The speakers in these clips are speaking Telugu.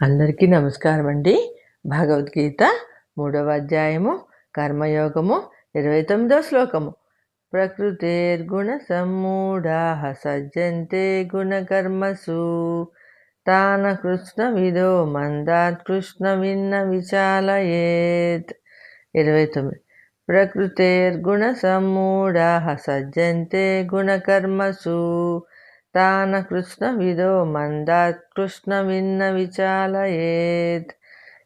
అందరికీ నమస్కారం అండి. భగవద్గీత 3వ అధ్యాయము కర్మయోగము 29వ శ్లోకము. ప్రకృతేర్గుణ సమ్మూఢాః సజ్జంతే గుణకర్మసు తాన కృష్ణవిదో మందాత్ కృష్ణవిన్న విచాలయేత్. 29. ప్రకృతేర్గుణ సమ్మూఢాః సజ్జంతే గుణకర్మసు తాన కృష్ణవిదో మందాత్ కృష్ణవిన్న విచాలయేత్.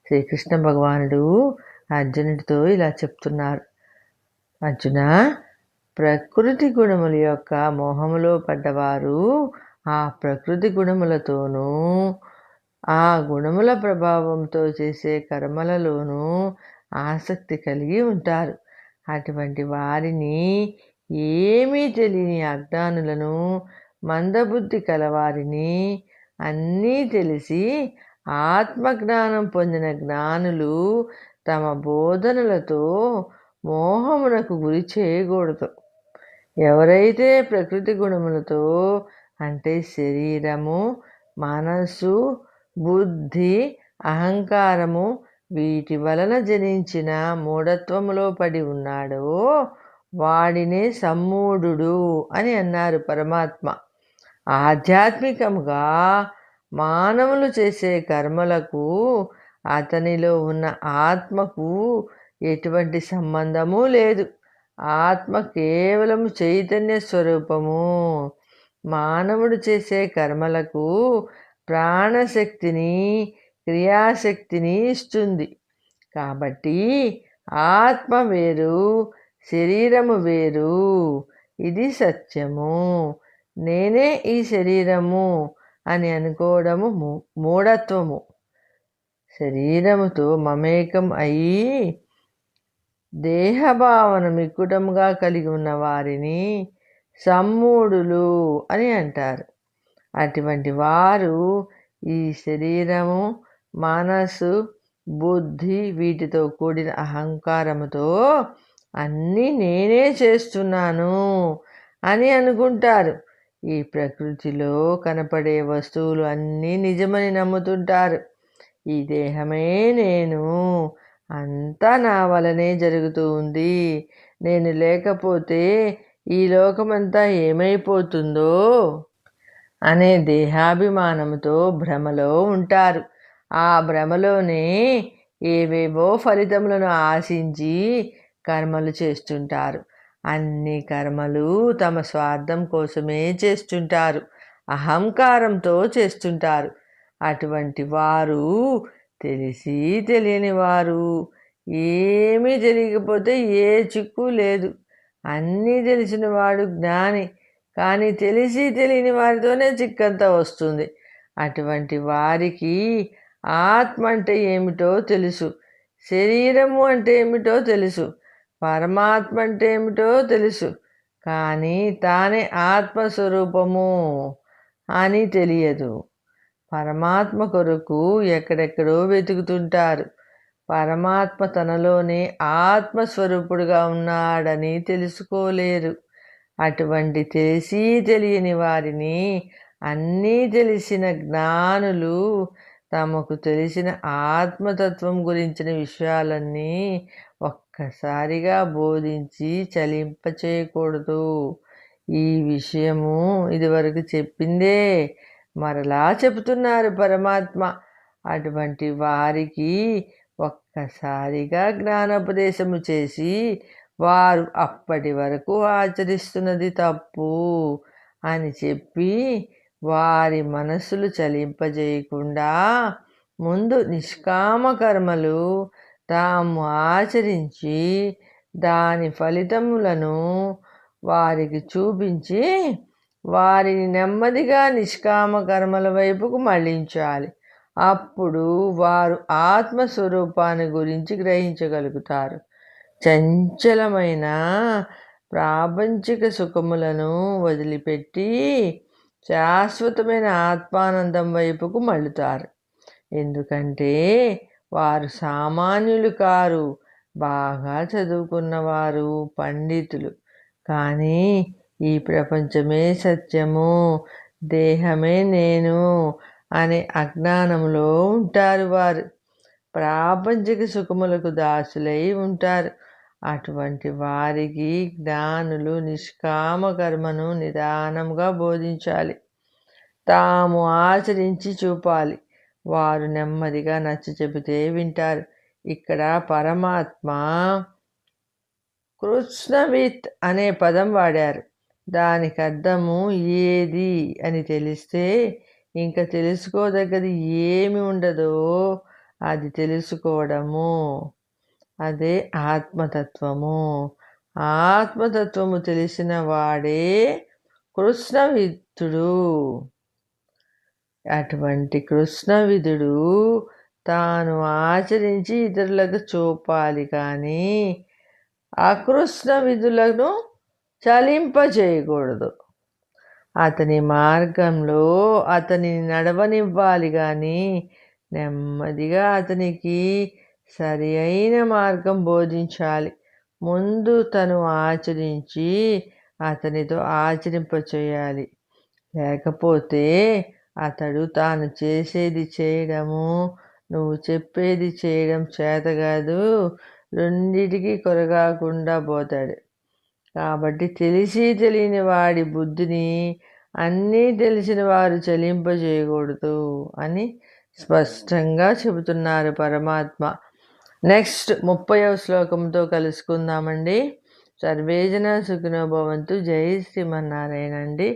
శ్రీకృష్ణ భగవానుడు అర్జునుడితో ఇలా చెప్తున్నారు. అర్జున, ప్రకృతి గుణముల యొక్క మోహములో పడ్డవారు ఆ ప్రకృతి గుణములతోనూ ఆ గుణముల ప్రభావంతో చేసే కర్మలలోనూ ఆసక్తి కలిగి ఉంటారు. అటువంటి వారిని ఏమీ తెలియని అజ్ఞానులను, మందబుద్ధి కలవారిని, అన్నీ తెలిసి ఆత్మజ్ఞానం పొందిన జ్ఞానులు తమ బోధనలతో మోహమునకు గురి చేయకూడదు. ఎవరైతే ప్రకృతి గుణములతో అంటే శరీరము, మనస్సు, బుద్ధి, అహంకారము వీటి వలన జనించిన మూఢత్వములో పడి ఉన్నాడో వాడినే సమ్మూఢుడు అని అన్నారు పరమాత్మ. ఆధ్యాత్మికముగా మానవులు చేసే కర్మలకు అతనిలో ఉన్న ఆత్మకు ఎటువంటి సంబంధము లేదు. ఆత్మ కేవలం చైతన్య స్వరూపము. మానవుడు చేసే కర్మలకు ప్రాణశక్తిని, క్రియాశక్తిని ఇస్తుంది. కాబట్టి ఆత్మ వేరు, శరీరము వేరు. ఇది సత్యము. నేనే ఈ శరీరము అని అనుకోవడము మూఢత్వము. శరీరముతో మమేకం అయి దేహభావన మిక్కుటముగా కలిగి ఉన్న వారిని సమ్మూఢులు అని అంటారు. అటువంటి వారు ఈ శరీరము, మనసు, బుద్ధి వీటితో కూడిన అహంకారముతో అన్నీ నేనే చేస్తున్నాను అని అనుకుంటారు. ఈ ప్రకృతిలో కనపడే వస్తువులు అన్నీ నిజమని నమ్ముతుంటారు. ఈ దేహమే నేను, అంతా నా వలనే జరుగుతూ ఉంది, నేను లేకపోతే ఈ లోకమంతా ఏమైపోతుందో అనే దేహాభిమానంతో భ్రమలో ఉంటారు. ఆ భ్రమలోనే ఏవేవో ఫలితములను ఆశించి కర్మలు చేస్తుంటారు. అన్ని కర్మలు తమ స్వార్థం కోసమే చేస్తుంటారు, అహంకారంతో చేస్తుంటారు. అటువంటి వారు తెలిసి తెలియని వారు. ఏమీ తెలియకపోతే ఏ చిక్కు లేదు. అన్నీ తెలిసిన వాడు జ్ఞాని. కానీ తెలిసి తెలియని వారితోనే చిక్కంతా వస్తుంది. అటువంటి వారికి ఆత్మ అంటే ఏమిటో తెలుసు, శరీరము అంటే ఏమిటో తెలుసు, పరమాత్మ అంటే ఏమిటో తెలుసు. కానీ తానే ఆత్మస్వరూపము అని తెలియదు. పరమాత్మ కొరకు ఎక్కడెక్కడో వెతుకుతుంటారు. పరమాత్మ తనలోనే ఆత్మస్వరూపుడుగా ఉన్నాడని తెలుసుకోలేరు. అటువంటి తెలిసి తెలియని వారిని అన్నీ తెలిసిన జ్ఞానులు తమకు తెలిసిన ఆత్మతత్వం గురించిన విషయాలన్నీ ఒక్కసారిగా బోధించి చలింపచేయకూడదు. ఈ విషయము ఇదివరకు చెప్పిందే మరలా చెబుతున్నారు పరమాత్మ. అటువంటి వారికి ఒక్కసారిగా జ్ఞానోపదేశము చేసి వారు అప్పటి వరకు ఆచరిస్తున్నది తప్పు అని చెప్పి వారి మనస్సులు చలింపజేయకుండా ముందు నిష్కామ కర్మలు తాము ఆచరించి దాని ఫలితములను వారికి చూపించి వారిని నెమ్మదిగా నిష్కామ కర్మల వైపుకు మళ్ళించాలి. అప్పుడు వారు ఆత్మస్వరూపాన్ని గురించి గ్రహించగలుగుతారు. చంచలమైన ప్రాపంచిక సుఖములను వదిలిపెట్టి శాశ్వతమైన ఆత్మానందం వైపుకు మళ్ళుతారు. ఎందుకంటే వారు సామాన్యులు కారు, బాగా చదువుకున్నవారు, పండితులు. కానీ ఈ ప్రపంచమే సత్యము, దేహమే నేను, అనే అజ్ఞానంలో ఉంటారు. వారు ప్రాపంచిక సుఖములకు దాసులై ఉంటారు. అటువంటి వారికి జ్ఞానులు నిష్కామ కర్మను నిదానంగా బోధించాలి, తాము ఆచరించి చూపాలి. వారు నెమ్మదిగా నచ్చ చెబితే వింటారు. ఇక్కడ పరమాత్మ కృష్ణవిత్ అనే పదం వాడారు. దానికి అర్థము ఏది అని తెలిస్తే ఇంకా తెలుసుకోదగ్గది ఏమి ఉండదో అది తెలుసుకోవడము. అదే ఆత్మతత్వము. ఆత్మతత్వము తెలిసిన వాడే కృష్ణవిత్తుడు. అటువంటి కృష్ణవిధుడు తాను ఆచరించి ఇతరులకు చూపాలి, కానీ అకృష్ణ విధులను చలింపజేయకూడదు. అతని మార్గంలో అతని నడవనివ్వాలి, కానీ నెమ్మదిగా అతనికి సరి అయిన మార్గం బోధించాలి. ముందు తను ఆచరించి అతనితో ఆచరింపచేయాలి. లేకపోతే అతడు తాను చేసేది చేయడము, నువ్వు చెప్పేది చేయడం చేతకాదు, రెండిటికి కొరగాకుండా పోతాడు. కాబట్టి తెలిసి తెలియని వాడి బుద్ధిని అన్నీ తెలిసిన వారు చలింపజేయకూడదు అని స్పష్టంగా చెబుతున్నారు పరమాత్మ. నెక్స్ట్ 30వ శ్లోకంతో కలుసుకుందామండి. సర్వేజన సుఖినో భవంతు. జై శ్రీమన్నారాయణ అండి.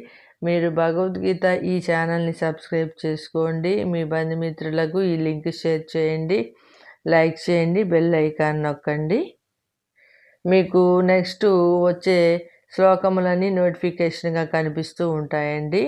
మీరు భగవద్గీత ఈ ఛానల్ని సబ్స్క్రైబ్ చేసుకోండి. మీ బంధుమిత్రులకు ఈ లింక్ షేర్ చేయండి, లైక్ చేయండి, బెల్ ఐకాన్ నొక్కండి. మీకు నెక్స్ట్ వచ్చే శ్లోకములన్నీ నోటిఫికేషన్గా కనిపిస్తూ ఉంటాయండి.